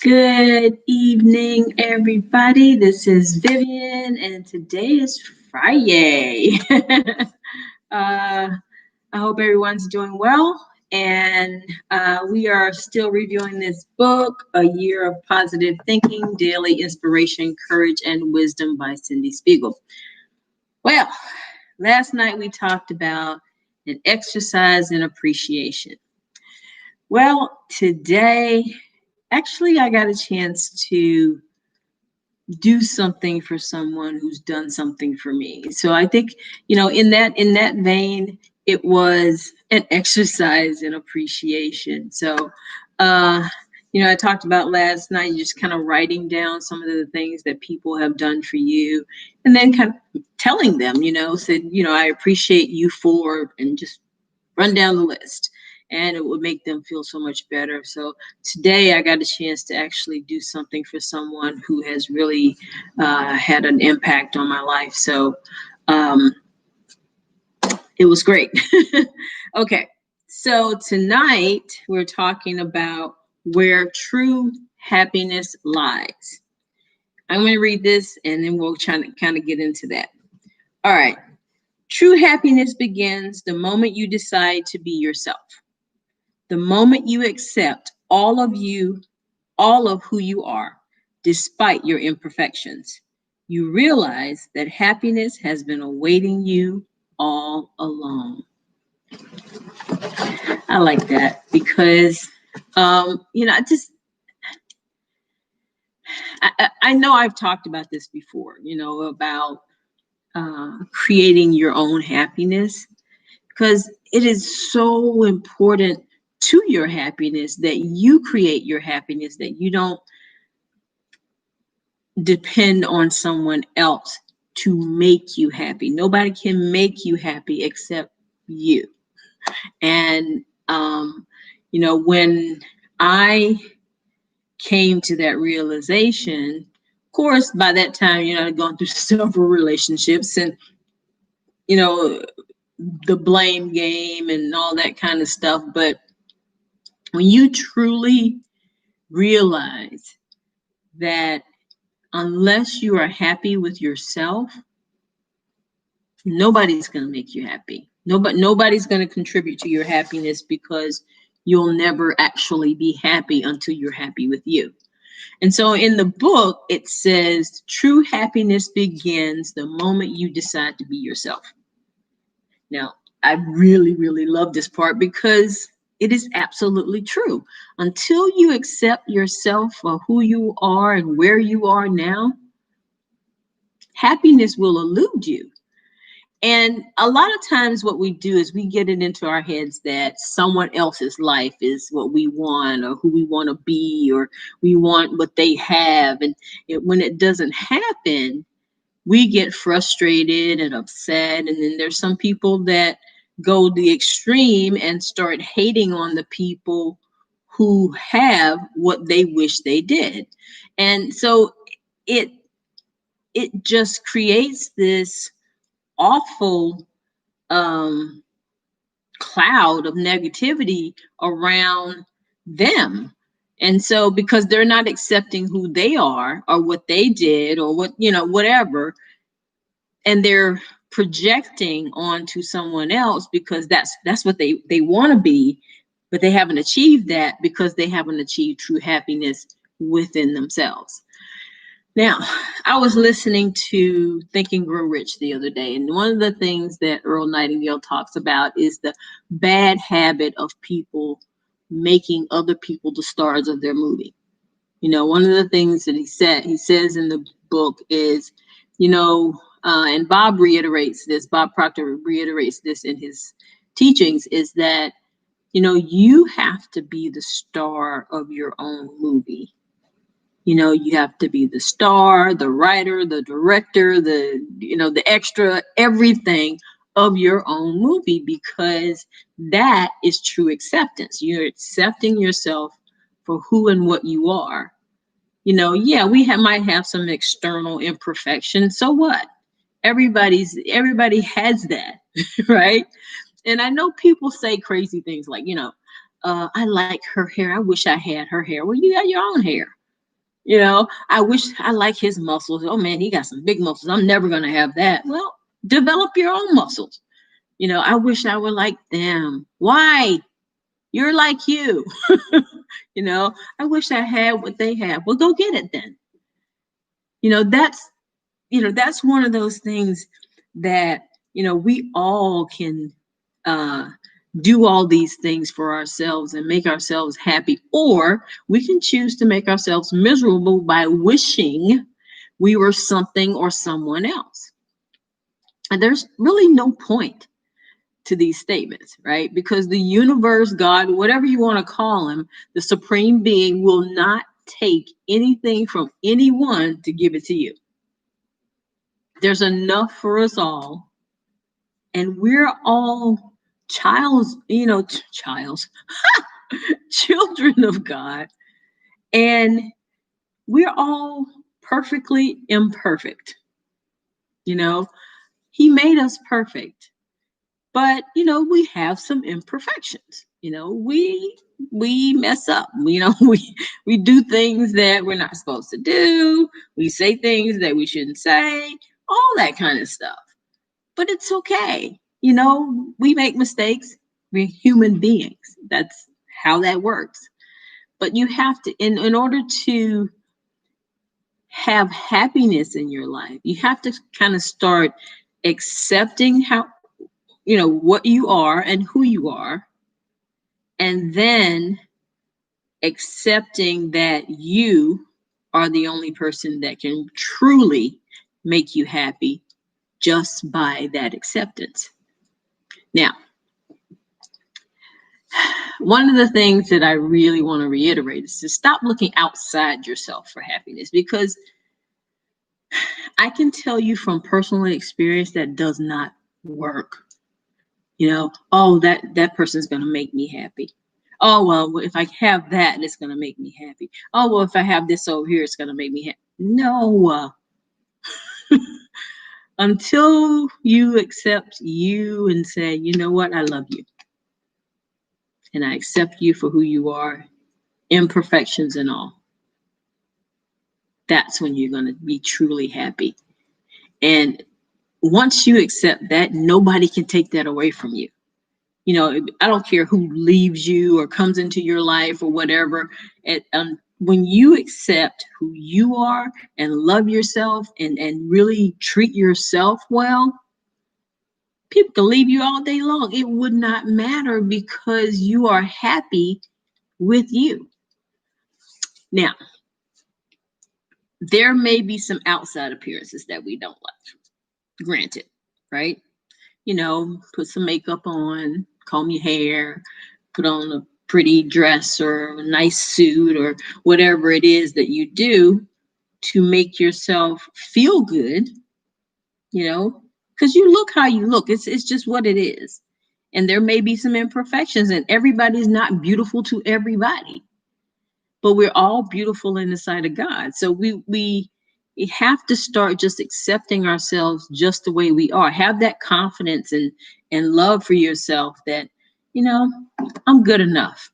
Good evening, everybody. This is Vivian, and today is Friday. I hope everyone's doing well. And we are still reviewing this book, A Year of Positive Thinking, Daily Inspiration, Courage, and Wisdom by Cindy Spiegel. Well, last night we talked about an exercise in appreciation. Well, today, actually, I got a chance to do something for someone who's done something for me. So I think, in that vein, it was an exercise in appreciation. So uh I talked about last night just kind of writing down some of the things that people have done for you and then kind of telling them, said, I appreciate you for, and just run down the list, and it would make them feel so much better. So today I got a chance to actually do something for someone who has really had an impact on my life. So um, it was great. Okay, so tonight we're talking about where true happiness lies. I'm going to read this and then we'll try to kind of get into that. All right. True happiness begins the moment you decide to be yourself. The moment you accept all of who you are, despite your imperfections, you realize that happiness has been awaiting you all along. I like that because, I just, I know I've talked about this before, about creating your own happiness, because it is so important to your happiness that you create your happiness, that you don't depend on someone else to make you happy. Nobody can make you happy except you. And, when I came to that realization, of course, by that time, I'd gone through several relationships and, you know, the blame game and all that kind of stuff. But when you truly realize that unless you are happy with yourself, nobody's going to make you happy. Nobody's going to contribute to your happiness, because you'll never actually be happy until you're happy with you. And so in the book, it says true happiness begins the moment you decide to be yourself. Now, I really, really love this part because it is absolutely true. Until you accept yourself for who you are and where you are now, happiness will elude you. And a lot of times what we do is we get it into our heads that someone else's life is what we want, or who we want to be, or we want what they have. And when it doesn't happen, we get frustrated and upset. And then there's some people that go the extreme and start hating on the people who have what they wish they did. And so it just creates this awful um, cloud of negativity around them. And so because they're not accepting who they are or what they did or whatever, and they're projecting onto someone else because that's what they want to be, but they haven't achieved that because they haven't achieved true happiness within themselves. Now, I was listening to Think and Grow Rich the other day, and one of the things that Earl Nightingale talks about is the bad habit of people making other people the stars of their movie. One of the things that he says in the book is, and Bob Proctor reiterates this in his teachings, is that, you have to be the star of your own movie. You have to be the star, the writer, the director, the extra, everything of your own movie, because that is true acceptance. You're accepting yourself for who and what you are. Yeah, might have some external imperfection. So what? Everybody has that, right? And I know people say crazy things like, I like her hair. I wish I had her hair. Well, you got your own hair. I wish I like his muscles. Oh man, he got some big muscles. I'm never going to have that. Well, develop your own muscles. I wish I were like them. Why? You're like you. I wish I had what they have. Well, go get it then. You know, that's that's one of those things that we all can uh do all these things for ourselves and make ourselves happy, or we can choose to make ourselves miserable by wishing we were something or someone else. And there's really no point to these statements, right? Because the universe, God, whatever you want to call him, the supreme being will not take anything from anyone to give it to you. There's enough for us all, and we're all childs, childs, children of God, and we're all perfectly imperfect. You know, he made us perfect, but we have some imperfections. We mess up. We do things that we're not supposed to do. We say things that we shouldn't say, all that kind of stuff. But it's okay. We make mistakes. We're human beings. That's how that works. But you have to, in order to have happiness in your life, you have to kind of start accepting how, what you are and who you are, and then accepting that you are the only person that can truly make you happy just by that acceptance. Now, one of the things that I really want to reiterate is to stop looking outside yourself for happiness, because I can tell you from personal experience that does not work. Oh, that person's going to make me happy. Oh, well, if I have that, it's going to make me happy. Oh, well, if I have this over here, it's going to make me happy. No. Until you accept you and say, you know what, I love you. And I accept you for who you are, imperfections and all. That's when you're going to be truly happy. And once you accept that, nobody can take that away from you. I don't care who leaves you or comes into your life or whatever. When you accept who you are and love yourself and really treat yourself well, people can leave you all day long. It would not matter, because you are happy with you. Now, there may be some outside appearances that we don't like. Granted, right? Put some makeup on, comb your hair, put on a pretty dress or a nice suit or whatever it is that you do to make yourself feel good, because you look how you look. It's just what it is. And there may be some imperfections, and everybody's not beautiful to everybody, but we're all beautiful in the sight of God. So we have to start just accepting ourselves just the way we are. Have that confidence and love for yourself that, I'm good enough.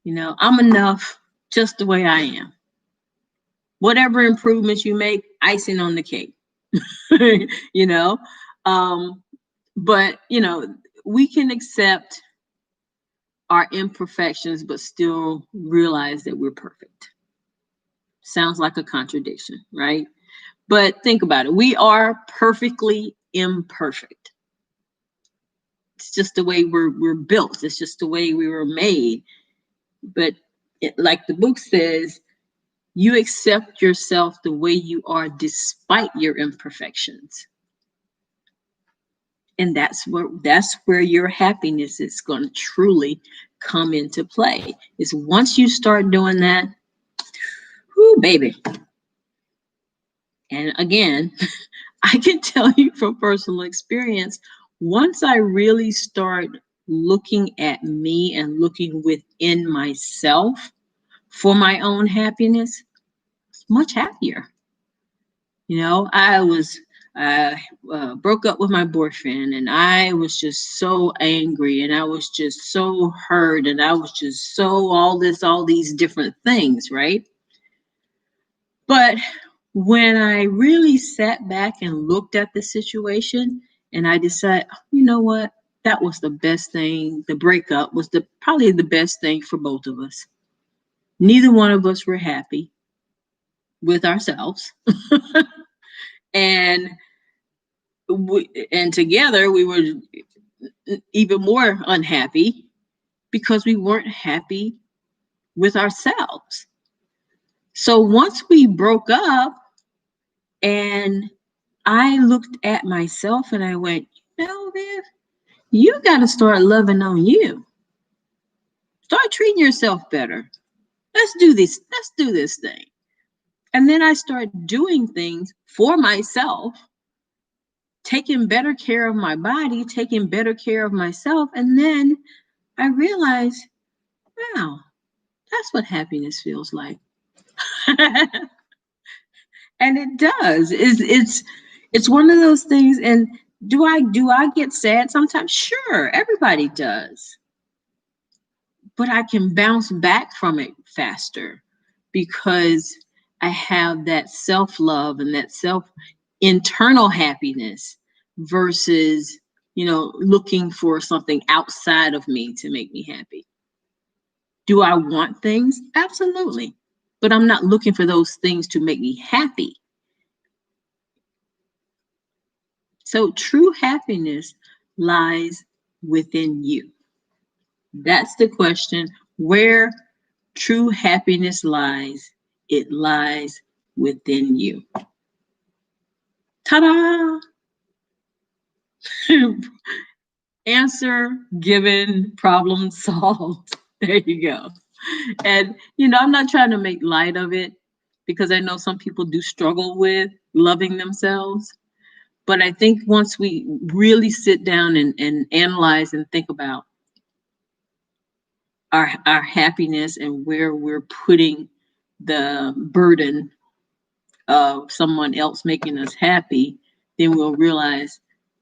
I'm enough just the way I am. Whatever improvements you make, icing on the cake. you know, um, but we can accept our imperfections, but still realize that we're perfect. Sounds like a contradiction, right? But think about it. We are perfectly imperfect. It's just the way we're built. It's just the way we were made. But like the book says, you accept yourself the way you are despite your imperfections. And that's where your happiness is going to truly come into play. Is once you start doing that, whoo, baby. And again, I can tell you from personal experience, once I really start looking at me and looking within myself for my own happiness, it's much happier. I broke up with my boyfriend, and I was just so angry, and I was just so hurt, and I was just so all these different things, right? But when I really sat back and looked at the situation and I decided, "Oh, you know what? That was the best thing. The breakup was probably the best thing for both of us. Neither one of us were happy with ourselves. And and together we were even more unhappy because we weren't happy with ourselves. So once we broke up and I looked at myself and I went, Viv, you got to start loving on you. Start treating yourself better. Let's do this. Let's do this thing." And then I started doing things for myself, taking better care of my body, taking better care of myself. And then I realized, wow, that's what happiness feels like. And it does. It's one of those things. And do I get sad sometimes? Sure, everybody does. But I can bounce back from it faster because I have that self-love and that self internal happiness versus, looking for something outside of me to make me happy. Do I want things? Absolutely. But I'm not looking for those things to make me happy. So true happiness lies within you. That's the question. Where true happiness lies, it lies within you. Ta-da! Answer given, problem solved. There you go. And, I'm not trying to make light of it because I know some people do struggle with loving themselves. But I think once we really sit down and analyze and think about our happiness and where we're putting the burden of someone else making us happy, then we'll realize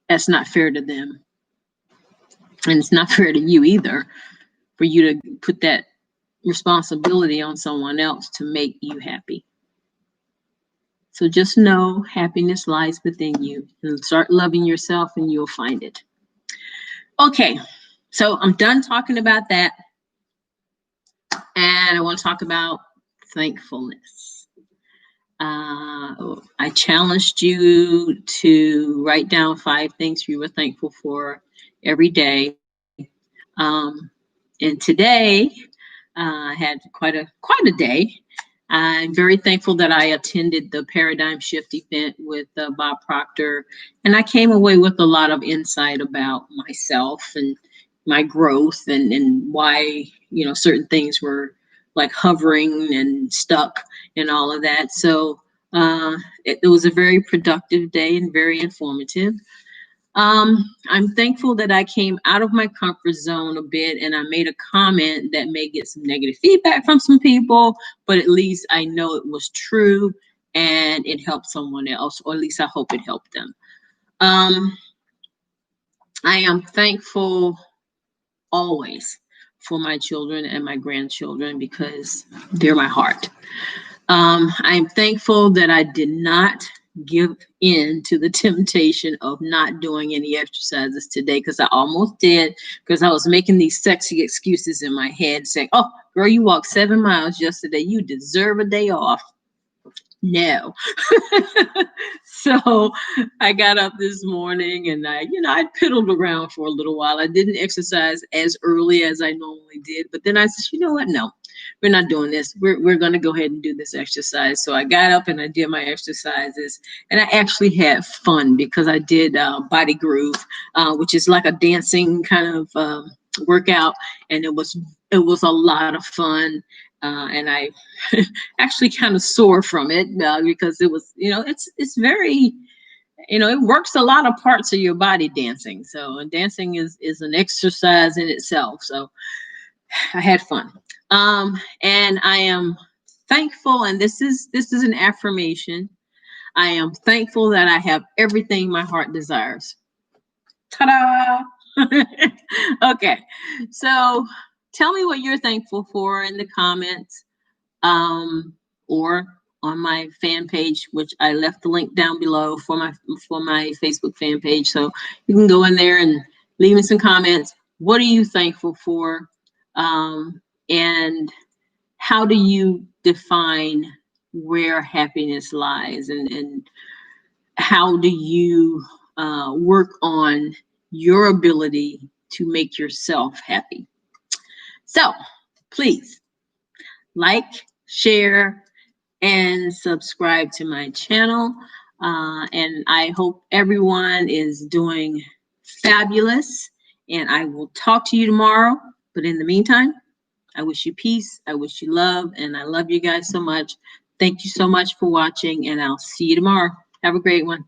that's not fair to them. And it's not fair to you either, for you to put that responsibility on someone else to make you happy. So just know happiness lies within you, and start loving yourself and you'll find it. Okay, so I'm done talking about that. And I want to talk about thankfulness. I challenged you to write down 5 things you were thankful for every day. And today, I had quite a day. I'm very thankful that I attended the Paradigm Shift event with Bob Proctor, and I came away with a lot of insight about myself and my growth and why certain things were like hovering and stuck and all of that. So it was a very productive day and very informative. I'm thankful that I came out of my comfort zone a bit and I made a comment that may get some negative feedback from some people, but at least I know it was true and it helped someone else, or at least I hope it helped them. I am thankful always for my children and my grandchildren because they're my heart. I'm thankful that I did not give in to the temptation of not doing any exercises today, because I almost did, because I was making these sexy excuses in my head saying, "Oh, girl, you walked 7 miles yesterday. You deserve a day off." No. So I got up this morning and I piddled around for a little while. I didn't exercise as early as I normally did, but then I said, you know what? No, we're not doing this. We're going to go ahead and do this exercise. So I got up and I did my exercises, and I actually had fun because I did Body Groove, which is like a dancing kind of workout, and it was a lot of fun. And I actually kind of sore from it because it was, it's very, it works a lot of parts of your body, dancing. So dancing is an exercise in itself. So I had fun. And I am thankful, and this is an affirmation. I am thankful that I have everything my heart desires. Ta-da! Okay, so tell me what you're thankful for in the comments, or on my fan page, which I left the link down below for my Facebook fan page. So you can go in there and leave me some comments. What are you thankful for? And how do you define where happiness lies? And how do you work on your ability to make yourself happy? So please like, share, and subscribe to my channel. And I hope everyone is doing fabulous. And I will talk to you tomorrow. But in the meantime, I wish you peace. I wish you love. And I love you guys so much. Thank you so much for watching. And I'll see you tomorrow. Have a great one.